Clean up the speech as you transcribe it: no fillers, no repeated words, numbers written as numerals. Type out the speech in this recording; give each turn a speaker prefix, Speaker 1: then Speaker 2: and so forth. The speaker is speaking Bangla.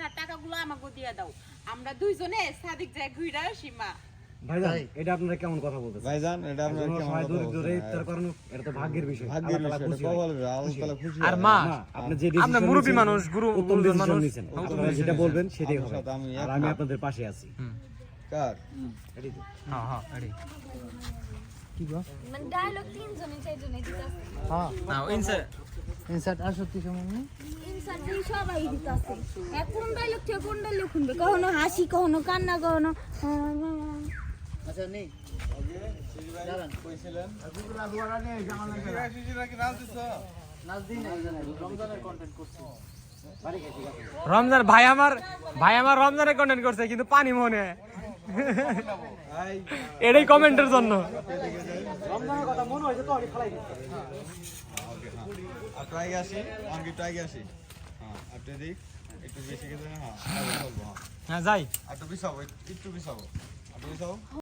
Speaker 1: তোমার টাকাগুলো আমাকে দিয়ে দাও আমরা দুইজনে সাদিক যায় ঘুরে আসি মা
Speaker 2: ভাইজান এটা আপনারা কেমন কথা বলতেছেন
Speaker 3: ভাইজান এটা আপনারা কেমন কথা
Speaker 2: দূরে তার কারণ এটা তো ভাগ্যের বিষয়
Speaker 3: ভাগ্যের বিষয় এটা কপালের বিষয় আল্লাহ তাআলা খুশি
Speaker 4: আর মা
Speaker 2: আপনি যে
Speaker 4: আমরা মুরব্বী মানুষ গুরুজন মানুষ
Speaker 2: নিছেন আপনারা যেটা বলবেন সেটাই হবে
Speaker 3: সাথে আমি
Speaker 2: আর আমি আপনাদের পাশে আছি
Speaker 3: কার
Speaker 2: এটাই তো
Speaker 4: হ্যাঁ হ্যাঁ এডি কি গো
Speaker 5: মানে ডায়লগ তিনজনে চারজনে দিতাছে
Speaker 4: হ্যাঁ না ইনসার
Speaker 6: ইনসার্ট আর সত্যি সময়
Speaker 5: ইনসার্ট দিয়ে সবাই দিতাছে কোন ডায়লগ থেকে কোন ডায়লগ শুনবে কখনো হাসি কখনো কান্না কখনো
Speaker 6: আচ্ছা নেই দাঁড়ান
Speaker 3: কইছিলেন
Speaker 6: নাচ দিন রমজানের কন্টেন্ট করছি
Speaker 4: রমজান ভাই আমার রমজানের কন্টেন্ট করছে কিন্তু পানি মনে এটাই কমেন্টের জন্য
Speaker 2: রমজানের কথা মনে হয়েছে তো আমি ফেলাই দিই
Speaker 3: আর ট্রাই আসি আঙ্কি ট্রাই আসি হ্যাঁ আপনি দেখ একটু বেশি গেছে হ্যাঁ বলবো হ্যাঁ
Speaker 4: হ্যাঁ যাই
Speaker 3: একটু পিছাবো একটু পিছাবো